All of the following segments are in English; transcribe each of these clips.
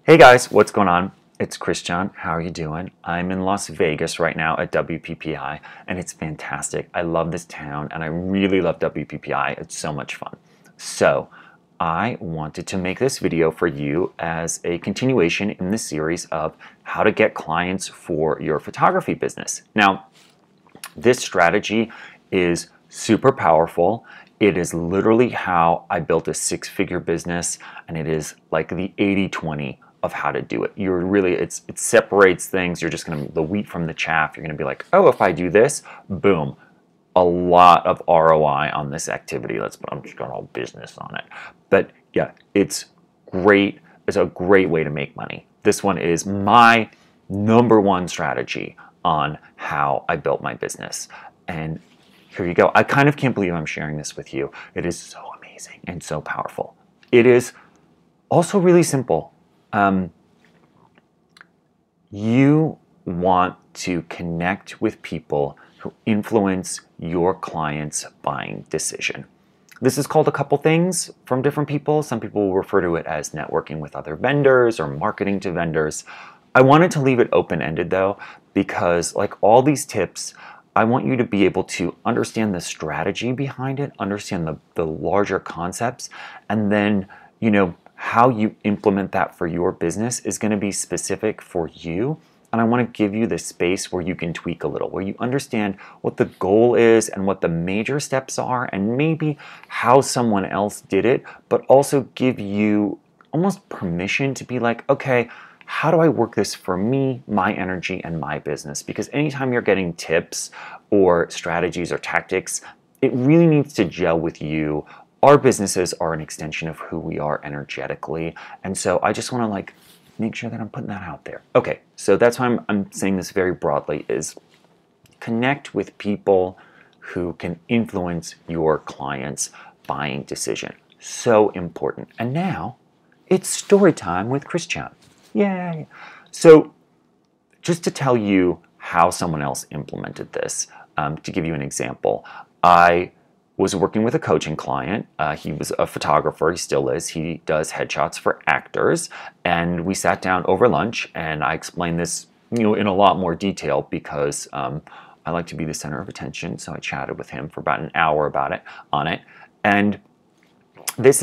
Hey guys, what's going on? It's Christian. How are you doing? I'm in Las Vegas right now at WPPI, and it's fantastic. I love this town, and I really love WPPI. It's so much fun. So, I wanted to make this video for you as a continuation in the series of how to get clients for your photography business. Now, this strategy is super powerful. It is literally how I built a six-figure business, and it is like the 80-20 of how to do it. You're really, it separates things. You're just gonna, the wheat from the chaff. You're gonna be like, oh, if I do this, boom, a lot of ROI on this activity. I'm just going all business on it. But yeah, it's great. It's a great way to make money. This one is my #1 strategy on how I built my business. And here you go. I kind of can't believe I'm sharing this with you. It is so amazing and so powerful. It is also really simple. You want to connect with people who influence your client's buying decision. This is called a couple things from different people. Some people will refer to it as networking with other vendors or marketing to vendors. I wanted to leave it open-ended though, because like all these tips, I want you to be able to understand the strategy behind it, understand the larger concepts, and then, how you implement that for your business is going to be specific for you. And I want to give you the space where you can tweak a little, where you understand what the goal is and what the major steps are, and maybe how someone else did it, but also give you almost permission to be like, okay, how do I work this for me, my energy, and my business? Because anytime you're getting tips or strategies or tactics, it really needs to gel with you. Our businesses are an extension of who we are energetically. And so I just want to make sure that I'm putting that out there. Okay, so that's why I'm saying this very broadly is connect with people who can influence your client's buying decision. So important. And now it's story time with Christian. Yay! So just to tell you how someone else implemented this, to give you an example, I was working with a coaching client. He was a photographer, he still is. He does headshots for actors. And we sat down over lunch and I explained this in a lot more detail because I like to be the center of attention. So I chatted with him for about an hour on it. And this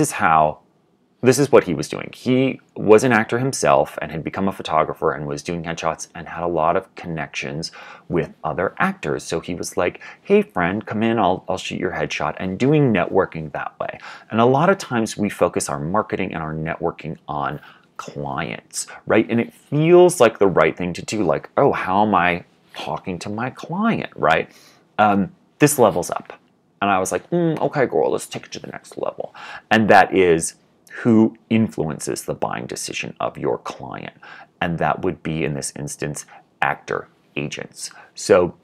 is what he was doing. He was an actor himself and had become a photographer and was doing headshots and had a lot of connections with other actors. So he was like, hey friend, come in, I'll shoot your headshot, and doing networking that way. And a lot of times we focus our marketing and our networking on clients, right? And it feels like the right thing to do, like, oh, how am I talking to my client, right? This levels up. And I was like, okay, girl, let's take it to the next level. And that is who influences the buying decision of your client. And that would be, in this instance, actor agents. So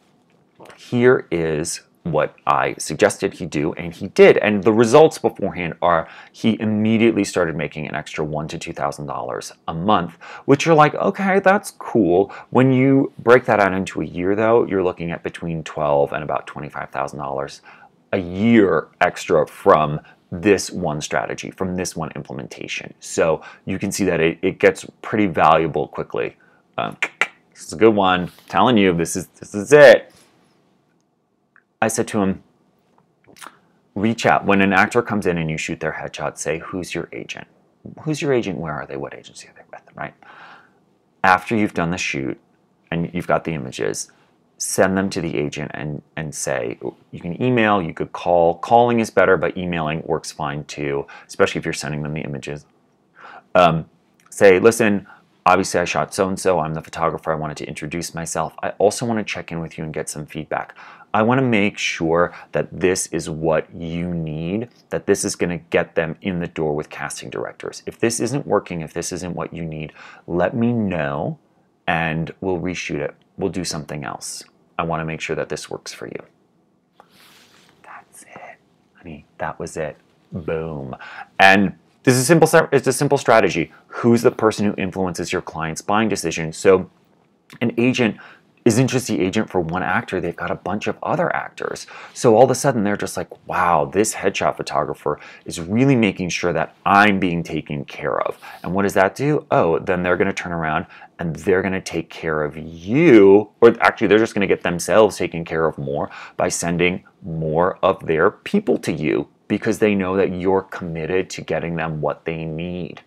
here is what I suggested he do, and he did. And the results beforehand are he immediately started making an extra $1,000 to $2,000 a month, which you're like, okay, that's cool. When you break that out into a year, though, you're looking at between $12,000 and about $25,000 a year extra from this one strategy, from this one implementation. So you can see that it gets pretty valuable quickly. This is a good one. I'm telling you, this is it. I said to him, reach out. When an actor comes in and you shoot their headshot, say, who's your agent? Who's your agent? Where are they? What agency are they with, right? After you've done the shoot and you've got the images, send them to the agent and say, you can email, you could call. Calling is better, but emailing works fine too, especially if you're sending them the images. Say, listen, obviously I shot so-and-so, I'm the photographer, I wanted to introduce myself. I also want to check in with you and get some feedback. I want to make sure that this is what you need, that this is going to get them in the door with casting directors. If this isn't working, if this isn't what you need, let me know and we'll reshoot it. We'll do something else. I want to make sure that this works for you. That's it, honey. That was it. Boom. And this is simple. It's a simple strategy. Who's the person who influences your client's buying decision? So an agent isn't just the agent for one actor, they've got a bunch of other actors. So all of a sudden they're just like, wow, this headshot photographer is really making sure that I'm being taken care of. And what does that do? Oh, then they're going to turn around and they're going to take care of you, or actually they're just going to get themselves taken care of more by sending more of their people to you because they know that you're committed to getting them what they need.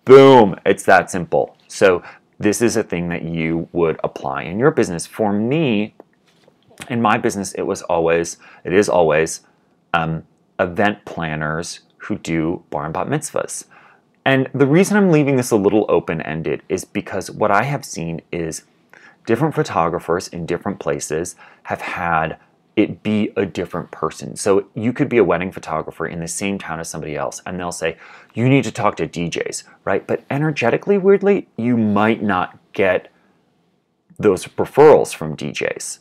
Boom, it's that simple. So this is a thing that you would apply in your business. For me, in my business, it is always event planners who do bar and bat mitzvahs. And the reason I'm leaving this a little open-ended is because what I have seen is different photographers in different places have had it be a different person. So you could be a wedding photographer in the same town as somebody else, and they'll say, you need to talk to DJs, right? But energetically, weirdly, you might not get those referrals from DJs.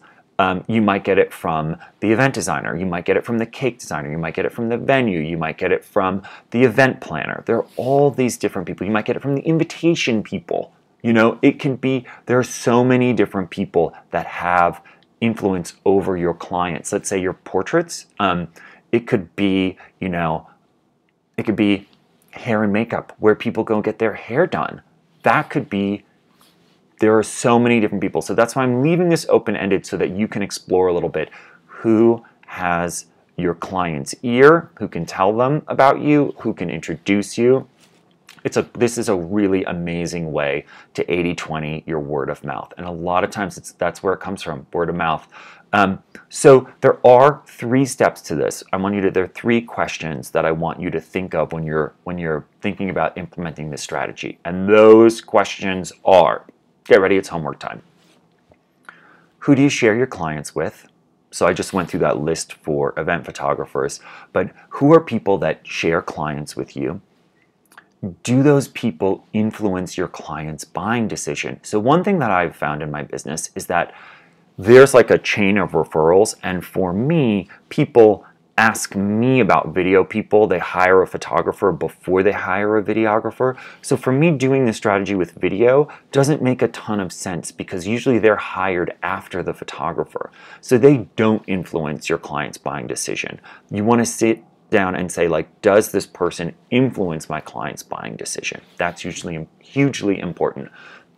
You might get it from the event designer. You might get it from the cake designer. You might get it from the venue. You might get it from the event planner. There are all these different people. You might get it from the invitation people. You know, it can be, there are so many different people that have influence over your clients. Let's say your portraits. It could be, you know, it could be hair and makeup, where people go get their hair done. That could be, there are so many different people. So that's why I'm leaving this open-ended so that you can explore a little bit who has your client's ear, who can tell them about you, who can introduce you. This is a really amazing way to 80-20 your word of mouth. And a lot of times that's where it comes from, word of mouth. So there are 3 steps to this. There are 3 questions that I want you to think of when you're thinking about implementing this strategy. And those questions are, get ready, it's homework time. Who do you share your clients with? So I just went through that list for event photographers, but who are people that share clients with you? Do those people influence your client's buying decision? So one thing that I've found in my business is that there's like a chain of referrals, and for me, people ask me about video people. They hire a photographer before they hire a videographer. So for me, doing this strategy with video doesn't make a ton of sense because usually they're hired after the photographer. So they don't influence your client's buying decision. You want to sit down and say, like, does this person influence my client's buying decision? That's usually hugely important.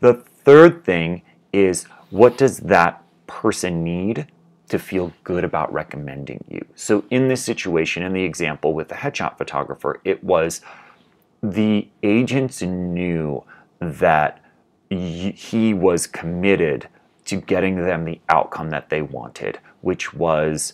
The third thing is, what does that person need to feel good about recommending you? So in this situation, in the example with the headshot photographer, it was the agents knew that he was committed to getting them the outcome that they wanted, which was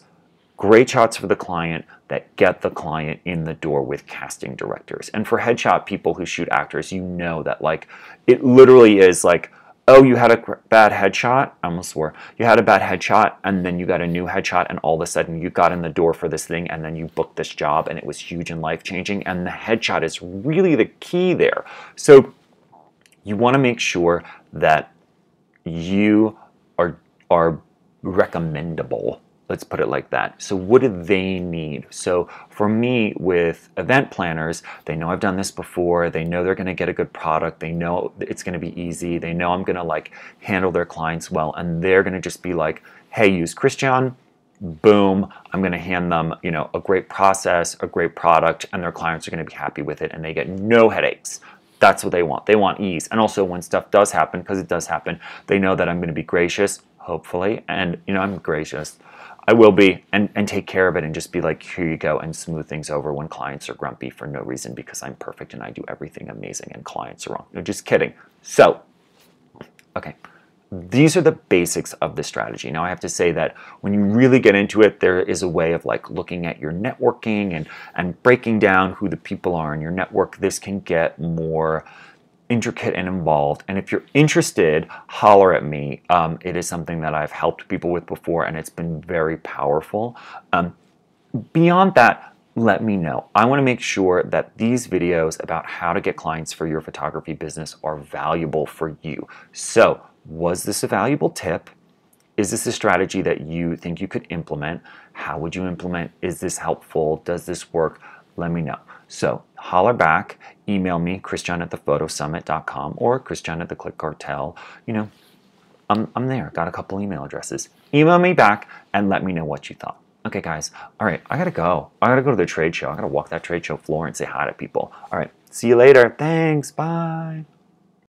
great shots for the client that get the client in the door with casting directors. And for headshot people who shoot actors, you know that, like, it literally is like, oh, you had a bad headshot, I almost swore, you had a bad headshot, and then you got a new headshot, and all of a sudden you got in the door for this thing, and then you booked this job, and it was huge and life-changing, and the headshot is really the key there. So you want to make sure that you are recommendable. Let's put it like that. So what do they need? So for me, with event planners, they know I've done this before. They know they're going to get a good product. They know it's going to be easy. They know I'm going to, like, handle their clients well. And they're going to just be like, hey, use Christian. Boom. I'm going to hand them, you know, a great process, a great product, and their clients are going to be happy with it. And they get no headaches. That's what they want. They want ease. And also when stuff does happen, because it does happen, they know that I'm going to be gracious, hopefully. And, you know, I'm gracious. I will be, and take care of it and just be like, here you go, and smooth things over when clients are grumpy for no reason because I'm perfect and I do everything amazing and clients are wrong. No, just kidding. So, okay, these are the basics of the strategy. Now I have to say that when you really get into it, there is a way of, like, looking at your networking and breaking down who the people are in your network. This can get more intricate and involved, and if you're interested, holler at me. It is something that I've helped people with before, and it's been very powerful. Beyond that, let me know. I want to make sure that these videos about how to get clients for your photography business are valuable for you. So, was this a valuable tip? Is this a strategy that you think you could implement? How would you implement? Is this helpful? Does this work? Let me know. So holler back, email me, Christian@thephotosummit.com or Christian@theclickcartel. You know, I'm there. Got a couple email addresses. Email me back and let me know what you thought. Okay, guys. All right, I gotta go. I gotta go to the trade show. I gotta walk that trade show floor and say hi to people. All right, see you later. Thanks. Bye.